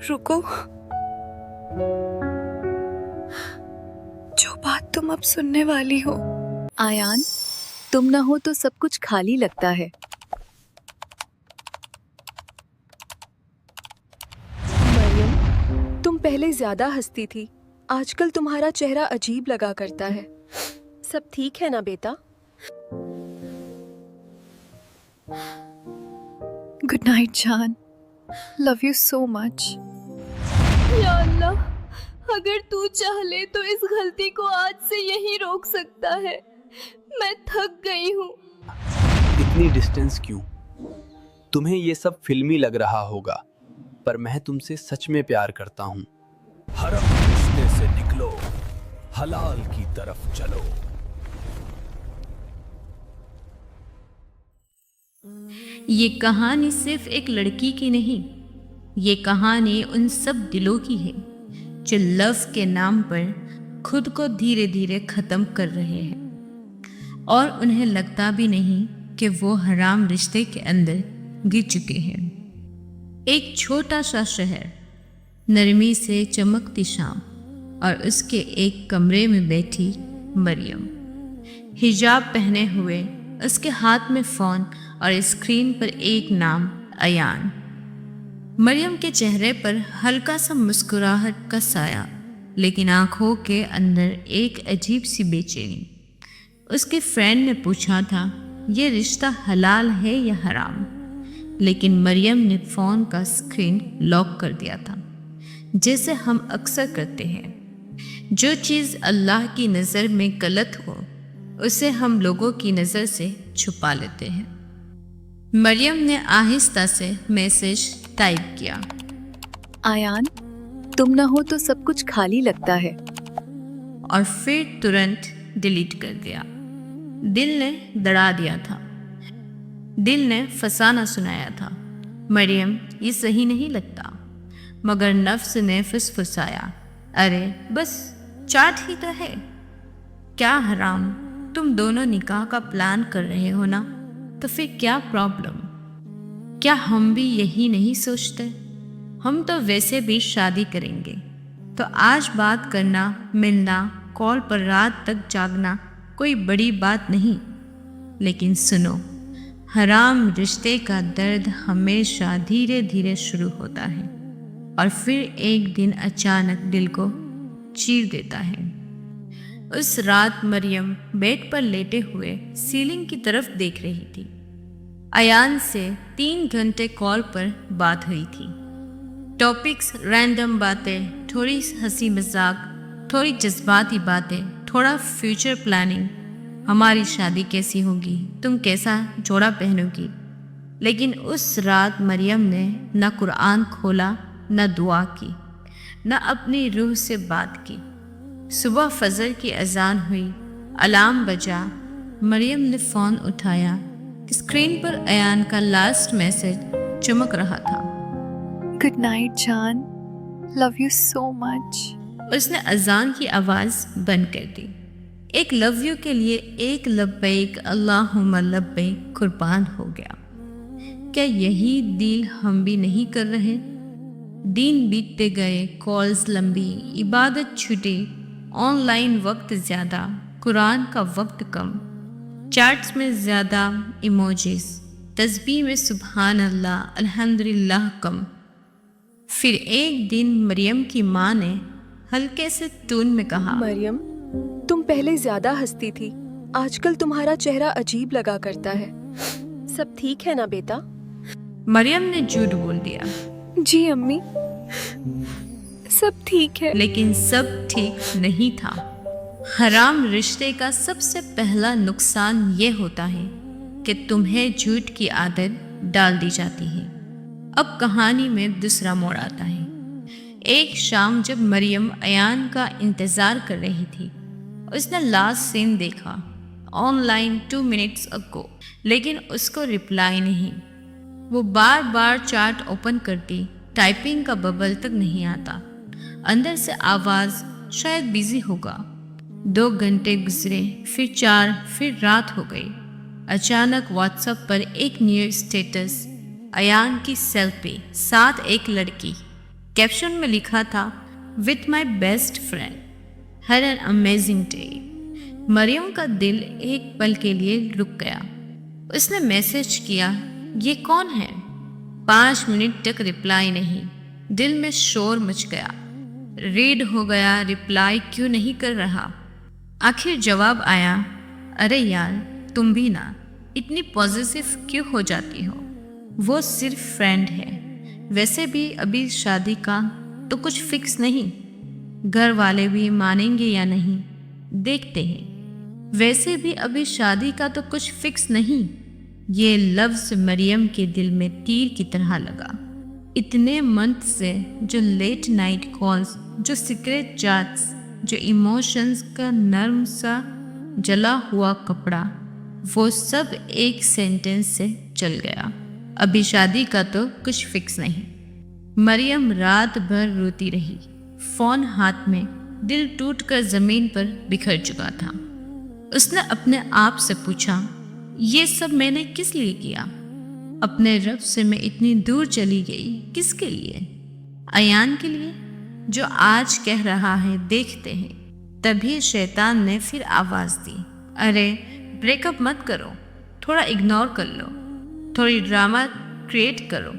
रुको, जो बात तुम अब सुनने वाली हो। आयान, तुम न हो तो सब कुछ खाली लगता है। मरियम, तुम पहले ज्यादा हंसती थी, आजकल तुम्हारा चेहरा अजीब लगा करता है। सब ठीक है ना बेटा? गुड नाइट जान, लव यू सो मच। या अल्लाह, अगर तू चाह ले तो इस गलती को आज से यही रोक सकता है। मैं थक गई हूँ। इतनी डिस्टेंस क्यों? तुम्हें ये सब फिल्मी लग रहा होगा, पर मैं तुमसे सच में प्यार करता हूँ। हरम रिश्ते से निकलो, हलाल की तरफ चलो। ये कहानी सिर्फ एक लड़की की नहीं, ये कहानी उन सब दिलों की है जो लव के नाम पर खुद को धीरे धीरे ख़त्म कर रहे हैं और उन्हें लगता भी नहीं कि वो हराम रिश्ते के अंदर गिर चुके हैं। एक छोटा सा शहर, नरमी से चमकती शाम और उसके एक कमरे में बैठी मरियम, हिजाब पहने हुए, उसके हाथ में फ़ोन और स्क्रीन पर एक नाम, अयान। मरियम के चेहरे पर हल्का सा मुस्कुराहट का साया, लेकिन आंखों के अंदर एक अजीब सी बेचैनी। उसके फ्रेंड ने पूछा था ये रिश्ता हलाल है या हराम, लेकिन मरियम ने फ़ोन का स्क्रीन लॉक कर दिया था, जैसे हम अक्सर करते हैं। जो चीज़ अल्लाह की नज़र में गलत हो उसे हम लोगों की नज़र से छुपा लेते हैं। मरियम ने आहिस्ता से मैसेज टाइप किया, आयान, तुम न हो तो सब कुछ खाली लगता है। और फिर तुरंत डिलीट कर दिया। दिल ने दड़ा दिया था, दिल ने फसाना सुनाया था, मरियम ये सही नहीं लगता। मगर नफ्स ने फुसफुसाया, अरे बस चाट ही तो है, क्या हराम, तुम दोनों निकाह का प्लान कर रहे हो ना, तो फिर क्या प्रॉब्लम? क्या हम भी यही नहीं सोचते? हम तो वैसे भी शादी करेंगे, तो आज बात करना, मिलना, कॉल पर रात तक जागना कोई बड़ी बात नहीं। लेकिन सुनो, हराम रिश्ते का दर्द हमेशा धीरे धीरे शुरू होता है और फिर एक दिन अचानक दिल को चीर देता है। उस रात मरियम बेड पर लेटे हुए सीलिंग की तरफ देख रही थी। अयान से 3 घंटे कॉल पर बात हुई थी। टॉपिक्स रैंडम बातें, थोड़ी हंसी मजाक, थोड़ी जज्बाती बातें, थोड़ा फ्यूचर प्लानिंग, हमारी शादी कैसी होगी, तुम कैसा जोड़ा पहनोगी। लेकिन उस रात मरियम ने न कुरान खोला, न दुआ की, न अपनी रूह से बात की। सुबह फजर की अजान हुई, अलार्म बजा, मरियम ने फ़ोन उठाया। स्क्रीन पर अयान का लास्ट मैसेज चमक रहा था, गुड नाइट जान, लव यू सो मच। उसने अजान की आवाज़ बंद कर दी। एक लव यू के लिए एक लब्बैक अल्लाहुम्मा लब्बैक कुर्बान हो गया। क्या यही डील हम भी नहीं कर रहे? दिन बीतते गए, कॉल्स लंबी, इबादत छुटी, ऑनलाइन वक्त ज़्यादा, कुरान का वक्त कम, चैट्स में ज़्यादा इमोजीज, तस्बीह में सुबहान अल्लाह अल्हम्दुलिल्लाह कम। फिर एक दिन मरियम की माँ ने हल्के से टोन में कहा, मरियम, तुम पहले ज्यादा हंसती थी, आजकल तुम्हारा चेहरा अजीब लगा करता है। सब ठीक है ना बेटा? मरियम ने झूठ बोल दिया, जी अम्मी, सब ठीक है। लेकिन सब ठीक नहीं था। हराम रिश्ते का सबसे पहला नुकसान ये होता है कि तुम्हें झूठ की आदत डाल दी जाती है। अब कहानी में दूसरा मोड़ आता है। एक शाम जब मरियम अयान का इंतज़ार कर रही थी, उसने लास्ट सीन देखा, ऑनलाइन 2 मिनट्स अगो, लेकिन उसको रिप्लाई नहीं। वो बार बार चैट ओपन करती, टाइपिंग का बबल तक नहीं आता। अंदर से आवाज़, शायद बिजी होगा। 2 घंटे गुजरे, फिर 4, फिर रात हो गई। अचानक व्हाट्सएप पर एक न्यू स्टेटस, अयान की सेल्फी, साथ एक लड़की। कैप्शन में लिखा था, with my best friend, had an amazing day. Maryam का दिल एक पल के लिए रुक गया। उसने मैसेज किया, ये कौन है? 5 मिनट तक रिप्लाई नहीं। दिल में शोर मच गया। रीड हो गया, रिप्लाई क्यों नहीं कर रहा। आखिर जवाब आया, अरे यार तुम भी ना, इतनी पॉजिटिव क्यों हो जाती हो? वो सिर्फ फ्रेंड है। वैसे भी अभी शादी का तो कुछ फिक्स नहीं, घर वाले भी मानेंगे या नहीं, देखते हैं। वैसे भी अभी शादी का तो कुछ फिक्स नहीं। ये लफ्ज़ मरियम के दिल में तीर की तरह लगा। इतने मंथ से जो लेट नाइट कॉल्स, जो सीक्रेट चैट्स, जो इमोशंस का नर्म सा जला हुआ कपड़ा, वो सब एक सेंटेंस से चल गया, अभी शादी का तो कुछ फिक्स नहीं। मरियम रात भर रोती रही, फ़ोन हाथ में, दिल टूटकर ज़मीन पर बिखर चुका था। उसने अपने आप से पूछा, ये सब मैंने किस लिए किया? अपने रब से मैं इतनी दूर चली गई, किसके लिए? अयान के लिए, जो आज कह रहा है देखते हैं। तभी शैतान ने फिर आवाज़ दी, अरे ब्रेकअप मत करो, थोड़ा इग्नोर कर लो, थोड़ी ड्रामा क्रिएट करो,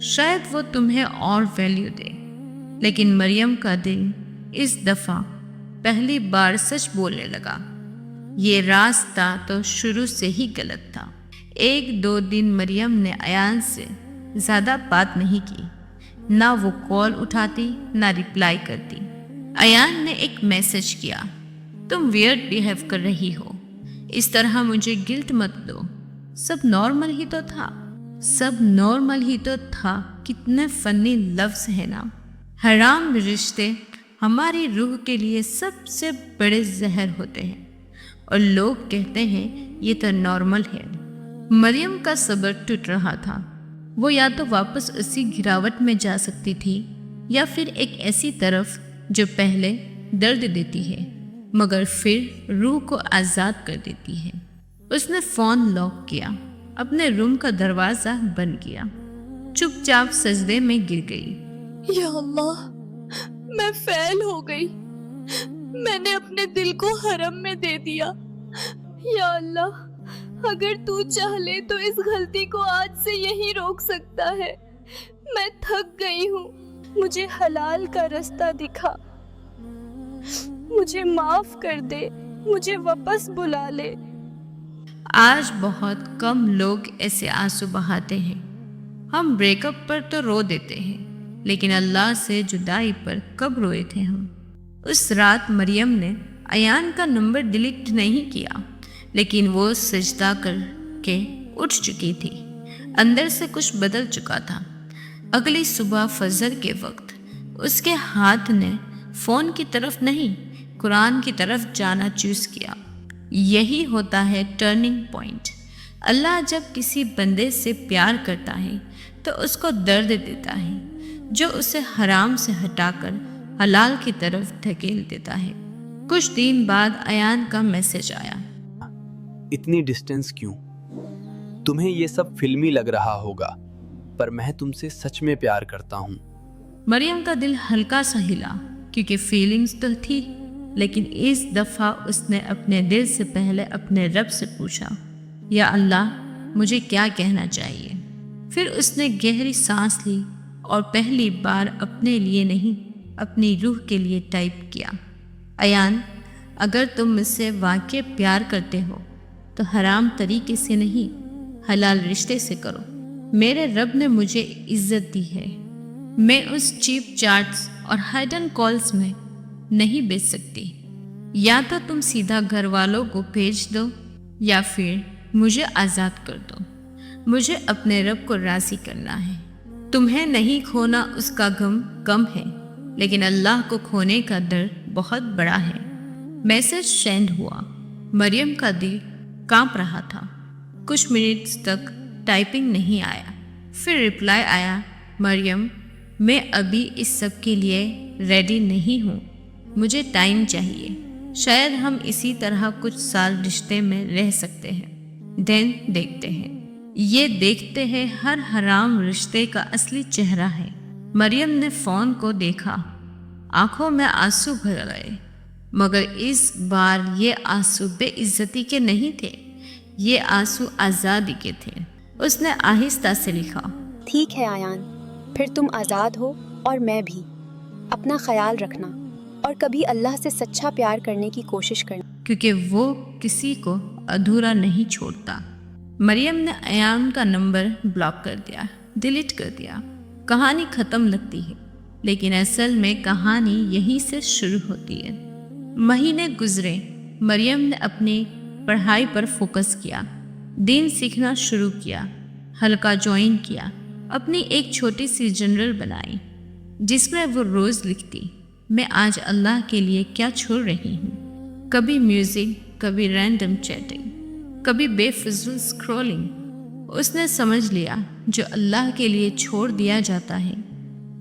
शायद वो तुम्हें और वैल्यू दे। लेकिन मरियम का दिल इस दफ़ा पहली बार सच बोलने लगा। ये रास्ता तो शुरू से ही गलत था। 1-2 दिन मरियम ने अयान से ज़्यादा बात नहीं की, ना वो कॉल उठाती ना रिप्लाई करती। अयान ने एक मैसेज किया, तुम वियर्ड बिहेव कर रही हो, इस तरह मुझे गिल्ट मत दो, सब नॉर्मल ही तो था, सब नॉर्मल ही तो था। कितने फनी लफ्ज़ है ना। हराम रिश्ते हमारी रूह के लिए सबसे बड़े जहर होते हैं और लोग कहते हैं ये तो नॉर्मल है। मरियम का सब्र टूट रहा था। वो या तो वापस उसी गिरावट में जा सकती थी या फिर एक ऐसी तरफ जो पहले दर्द देती है मगर फिर रूह को आज़ाद कर देती है। उसने फ़ोन लॉक किया, अपने रूम का दरवाज़ा बंद किया, चुपचाप सजदे में गिर गई। या अल्लाह, मैं फेल हो गई, मैंने अपने दिल को हरम में दे दिया। या अल्लाह, अगर तू चाह ले तो इस गलती को आज से यही रोक सकता है। मैं थक गई हूँ, मुझे हलाल का रास्ता दिखा, मुझे माफ कर दे, मुझे वापस बुला ले। आज बहुत कम लोग ऐसे आंसू बहाते हैं। हम ब्रेकअप पर तो रो देते हैं, लेकिन अल्लाह से जुदाई पर कब रोए थे हम? उस रात मरियम ने अयान का नंबर डिलीट नहीं किया, लेकिन वो सजदा करके उठ चुकी थी। अंदर से कुछ बदल चुका था। अगली सुबह फजर के वक्त उसके हाथ ने फ़ोन की तरफ नहीं, कुरान की तरफ जाना चूज़ किया। यही होता है टर्निंग पॉइंट। अल्लाह जब किसी बंदे से प्यार करता है तो उसको दर्द देता है, जो उसे हराम से हटाकर हलाल की तरफ धकेल देता है। कुछ दिन बाद अयान का मैसेज आया, इतनी डिस्टेंस क्यों? तुम्हें ये सब फिल्मी लग रहा होगा, पर मैं तुमसे सच में प्यार करता हूँ। मरियम का दिल हल्का सा हिला, क्योंकि फीलिंग्स तो थी, लेकिन इस दफ़ा उसने अपने दिल से पहले अपने रब से पूछा, या अल्लाह मुझे क्या कहना चाहिए? फिर उसने गहरी सांस ली और पहली बार अपने लिए नहीं, अपनी रूह के लिए टाइप किया, अयान, अगर तुम मुझसे वाकई प्यार करते हो तो हराम तरीके से नहीं, हलाल रिश्ते से करो। मेरे रब ने मुझे इज्जत दी है, मैं उस चीप चैट्स और हाइडन कॉल्स में नहीं बेच सकती। या तो तुम सीधा घर वालों को भेज दो या फिर मुझे आज़ाद कर दो। मुझे अपने रब को राज़ी करना है। तुम्हें नहीं खोना उसका गम कम है, लेकिन अल्लाह को खोने का दर्द बहुत बड़ा है। मैसेज सेंड हुआ। मरियम का दिल कांप रहा था। कुछ मिनट्स तक टाइपिंग नहीं आया, फिर रिप्लाई आया, मरियम, मैं अभी इस सब के लिए रेडी नहीं हूँ, मुझे टाइम चाहिए, शायद हम इसी तरह कुछ साल रिश्ते में रह सकते हैं। दिन देखते हैं, ये देखते हैं हर हराम रिश्ते का असली चेहरा है। मरियम ने फोन को देखा, आंखों में आंसू भर गए, मगर इस बार ये आंसू बेइज्जती के नहीं थे, ये आंसू आज़ादी के थे। उसने आहिस्ता से लिखा, ठीक है आयान, फिर तुम आज़ाद हो और मैं भी। अपना ख्याल रखना और कभी अल्लाह से सच्चा प्यार करने की कोशिश करना, क्योंकि वो किसी को अधूरा नहीं छोड़ता। मरियम ने अयान का नंबर ब्लॉक कर दिया, डिलीट कर दिया। कहानी ख़त्म लगती है, लेकिन असल में कहानी यहीं से शुरू होती है। महीने गुजरे, मरियम ने अपनी पढ़ाई पर फोकस किया, दीन सीखना शुरू किया, हल्का ज्वाइन किया, अपनी एक छोटी सी जर्नल बनाई जिसमें वो रोज़ लिखती, मैं आज अल्लाह के लिए क्या छोड़ रही हूँ। कभी म्यूज़िक, कभी रैंडम चैटिंग, कभी बेफिज़ूल स्क्रॉलिंग। उसने समझ लिया जो अल्लाह के लिए छोड़ दिया जाता है,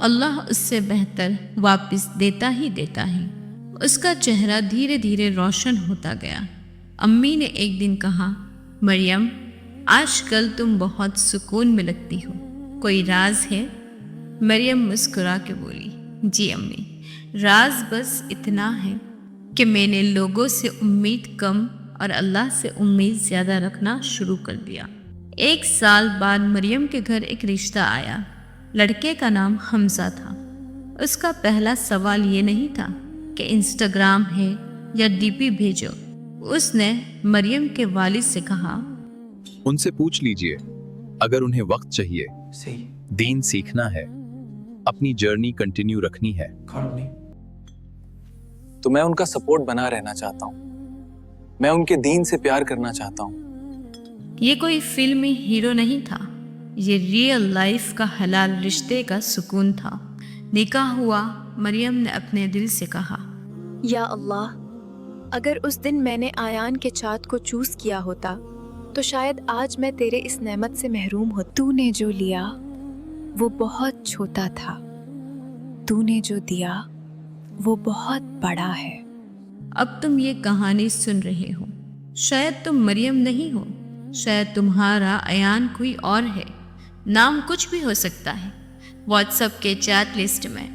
अल्लाह उससे बेहतर वापस देता ही देता है। उसका चेहरा धीरे धीरे रोशन होता गया। अम्मी ने एक दिन कहा, मरियम आजकल तुम बहुत सुकून में लगती हो, कोई राज है? मरियम मुस्कुरा के बोली, जी अम्मी, राज बस इतना है कि मैंने लोगों से उम्मीद कम और अल्लाह से उम्मीद ज़्यादा रखना शुरू कर दिया। 1 साल बाद मरियम के घर एक रिश्ता आया। लड़के का नाम हमजा था। उसका पहला सवाल ये नहीं था कि इंस्टाग्राम है या डीपी भेजो। उसने मरियम के वालिद से कहा, उनसे पूछ लीजिए, अगर उन्हें वक्त चाहिए, सही दीन सीखना है, अपनी जर्नी कंटिन्यू रखनी है, तो मैं उनका सपोर्ट बना रहना चाहता हूँ। मैं उनके दीन से प्यार करना चाहता हूँ। ये कोई फिल्मी हीरो नहीं था, ये रियल लाइफ का हलाल रिश्ते का सुकून था। निकाह हुआ। मरियम ने अपने दिल से कहा, या अल्लाह, अगर उस दिन मैंने आयान के चाँद को चूज़ किया होता तो शायद आज मैं तेरे इस नेमत से महरूम होती। तूने जो लिया वो बहुत छोटा था, तूने जो दिया वो बहुत बड़ा है। अब तुम ये कहानी सुन रहे हो, शायद तुम मरियम नहीं हो, शायद तुम्हारा अयान कोई और है। नाम कुछ भी हो सकता है। व्हाट्सएप के चैट लिस्ट में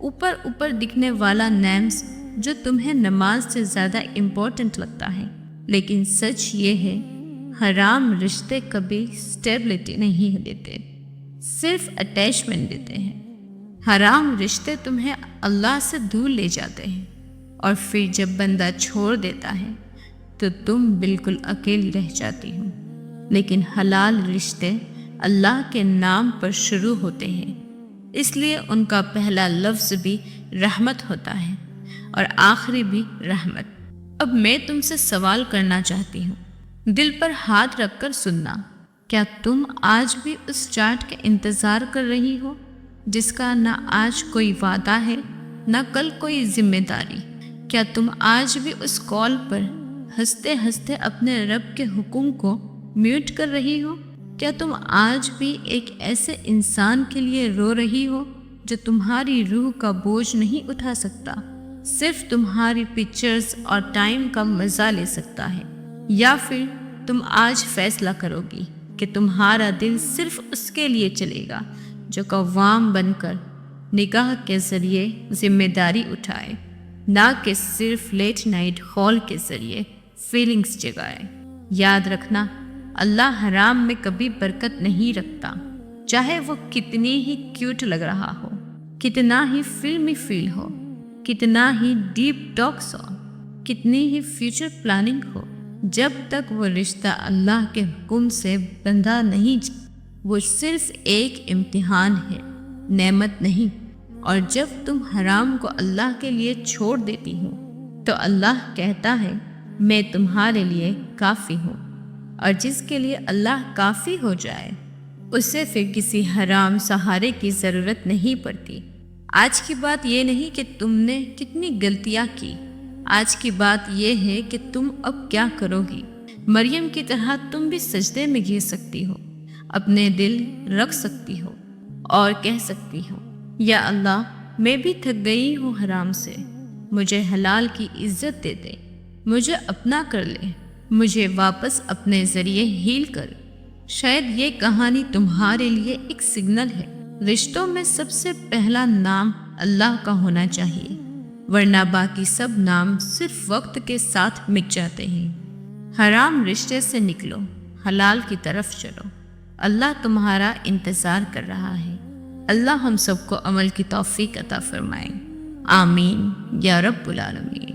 ऊपर ऊपर दिखने वाला नेम्स जो तुम्हें नमाज से ज़्यादा इम्पोर्टेंट लगता है। लेकिन सच ये है, हराम रिश्ते कभी स्टेबिलिटी नहीं देते, सिर्फ अटैचमेंट देते हैं। हराम रिश्ते तुम्हें अल्लाह से दूर ले जाते हैं और फिर जब बंदा छोड़ देता है तो तुम बिल्कुल अकेली रह जाती हो। लेकिन हलाल रिश्ते अल्लाह के नाम पर शुरू होते हैं, इसलिए उनका पहला लफ्ज़ भी रहमत होता है और आखिरी भी रहमत। अब मैं तुमसे सवाल करना चाहती हूँ, दिल पर हाथ रखकर सुनना। क्या तुम आज भी उस चार्ट के इंतज़ार कर रही हो जिसका ना आज कोई वादा है ना कल कोई जिम्मेदारी? क्या तुम आज भी उस कॉल पर हंसते हंसते अपने रब के हुक्म को म्यूट कर रही हो? क्या तुम आज भी एक ऐसे इंसान के लिए रो रही हो जो तुम्हारी रूह का बोझ नहीं उठा सकता, सिर्फ तुम्हारी पिक्चर्स और टाइम का मज़ा ले सकता है? या फिर तुम आज फैसला करोगी कि तुम्हारा दिल सिर्फ उसके लिए चलेगा जो कव्वाम बनकर निकाह के ज़रिए जिम्मेदारी उठाए, ना कि सिर्फ लेट नाइट कॉल के ज़रिए फीलिंग्स जगाए? याद रखना, अल्लाह हराम में कभी बरकत नहीं रखता, चाहे वो कितनी ही क्यूट लग रहा हो, कितना ही फिल्मी फील हो, कितना ही डीप टॉक्स हो, कितनी ही फ्यूचर प्लानिंग हो। जब तक वो रिश्ता अल्लाह के हुक्म से बंधा नहीं, वो सिर्फ एक इम्तिहान है, नेमत नहीं। और जब तुम हराम को अल्लाह के लिए छोड़ देती हो तो अल्लाह कहता है, मैं तुम्हारे लिए काफ़ी हूँ। और जिसके लिए अल्लाह काफ़ी हो जाए उसे फिर किसी हराम सहारे की ज़रूरत नहीं पड़ती। आज की बात ये नहीं कि तुमने कितनी गलतियाँ की, आज की बात ये है कि तुम अब क्या करोगी। मरियम की तरह तुम भी सजदे में गिर सकती हो, अपने दिल रख सकती हो और कह सकती हो, या अल्लाह, मैं भी थक गई हूँ हराम से, مجھے حلال کی عزت دے دے، مجھے اپنا کر لے، مجھے واپس اپنے ذریعے ہیل کر۔ شاید یہ کہانی تمہارے لیے ایک سگنل ہے۔ رشتوں میں سب سے پہلا نام اللہ کا ہونا چاہیے، ورنہ باقی سب نام صرف وقت کے ساتھ مٹ جاتے ہیں۔ حرام رشتے سے نکلو، حلال کی طرف چلو، اللہ تمہارا انتظار کر رہا ہے۔ اللہ ہم سب کو عمل کی توفیق عطا فرمائے، آمین یا رب العالمین۔